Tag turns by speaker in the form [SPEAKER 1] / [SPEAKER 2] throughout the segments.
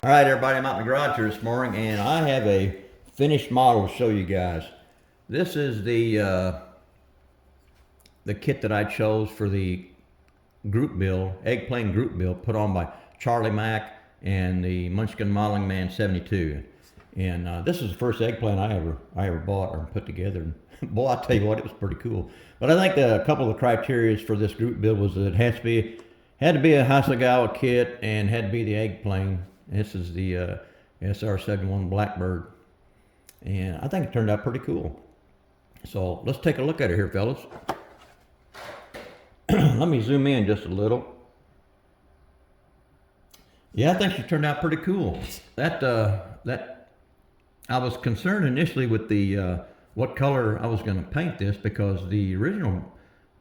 [SPEAKER 1] All right, everybody, I'm out in the garage here this morning, and I have a finished model to show you guys. This is the kit that I chose for the group build, egg plane group build, put on by Charlie Mack and the Munchkin Modeling Man 72. And this is the first egg plane I ever bought or put together. And boy, I tell you what, it was pretty cool. But I think a couple of the criteria for this group build was that it had to be a Hasegawa kit and had to be the egg plane. This is the SR-71 Blackbird, and I think it turned out pretty cool. So let's take a look at it here, fellas. Let me zoom in just a little. Yeah, I think she turned out pretty cool. That I was concerned initially with the what color I was going to paint this, because the original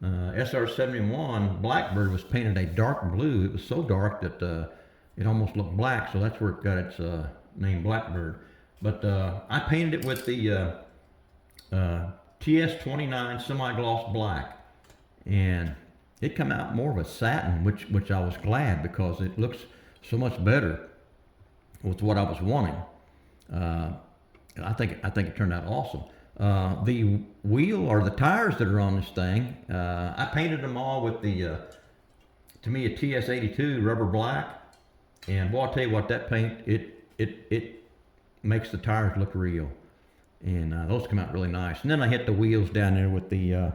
[SPEAKER 1] SR-71 Blackbird was painted a dark blue. It was so dark that it almost looked black, so that's where it got its name Blackbird. But I painted it with the TS-29 semi-gloss black, and it came out more of a satin, which I was glad, because it looks so much better with what I was wanting. I think it turned out awesome. The wheel, or the tires that are on this thing, I painted them all with the to me a TS-82 rubber black, and boy, I'll tell you what, that paint it makes the tires look real, and those come out really nice. And then I hit the wheels down there with the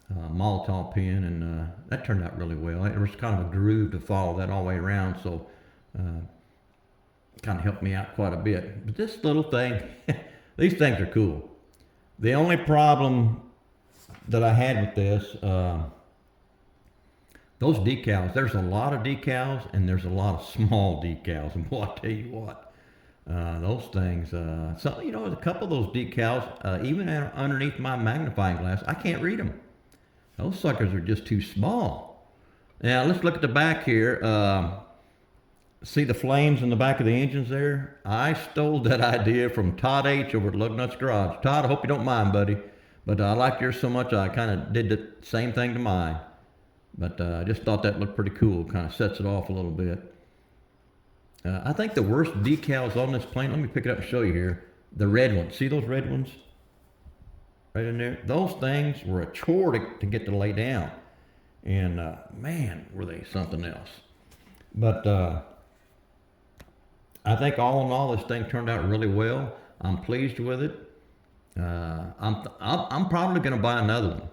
[SPEAKER 1] Molotov pen, and that turned out really well. It was kind of a groove to follow that all the way around, so kind of helped me out quite a bit. But this little thing, these things are cool. The only problem that I had with this, those decals, there's a lot of decals and there's a lot of small decals. And boy, I tell you what, those things, so, you know, a couple of those decals, even underneath my magnifying glass, I can't read them. Those suckers are just too small. Now, let's look at the back here. See the flames in the back of the engines there? I stole that idea from Todd H. over at Lugnuts Garage. Todd, I hope you don't mind, buddy. But I like yours so much, I kind of did the same thing to mine. But I just thought that looked pretty cool. Kind of sets it off a little bit. I think the worst decals on this plane, let me pick it up and show you here. The red ones. See those red ones? Right in there? Those things were a chore to get to lay down. And man, were they something else. But I think all in all, this thing turned out really well. I'm pleased with it. I'm probably going to buy another one.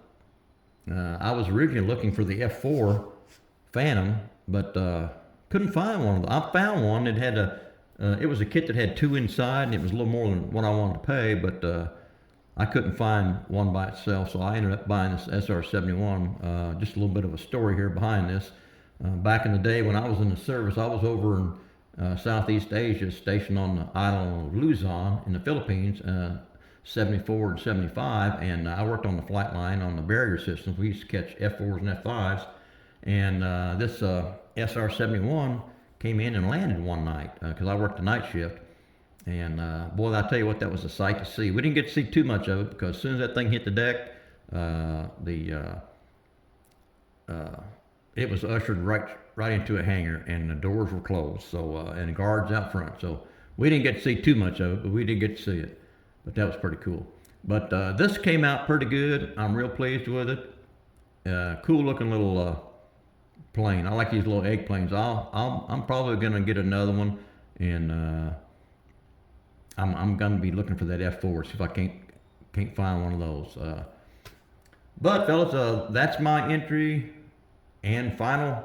[SPEAKER 1] I was originally looking for the F4 Phantom, but couldn't find one of them. I found one that had it was a kit that had two inside, and it was a little more than what I wanted to pay, but I couldn't find one by itself, so I ended up buying this SR-71. Just a little bit of a story here behind this. Back in the day when I was in the service, I was over in Southeast Asia, stationed on the island of Luzon in the Philippines, 74 and 75, and I worked on the flight line on the barrier systems. We used to catch F4s and F5s, and this SR-71 came in and landed one night, because I worked the night shift, and boy, I tell you what, that was a sight to see. We didn't get to see too much of it, because as soon as that thing hit the deck, it was ushered right into a hangar, and the doors were closed, so and guards out front. So we didn't get to see too much of it, but we did get to see it. But that was pretty cool. But this came out pretty good. I'm real pleased with it. Cool looking little plane. I like these little egg planes. I'm probably gonna get another one, and I'm gonna be looking for that F4. See if I can't find one of those. But fellas, that's my entry and final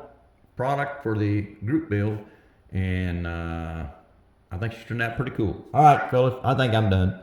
[SPEAKER 1] product for the group build, and I think she turned out pretty cool. All right, fellas, I think I'm done.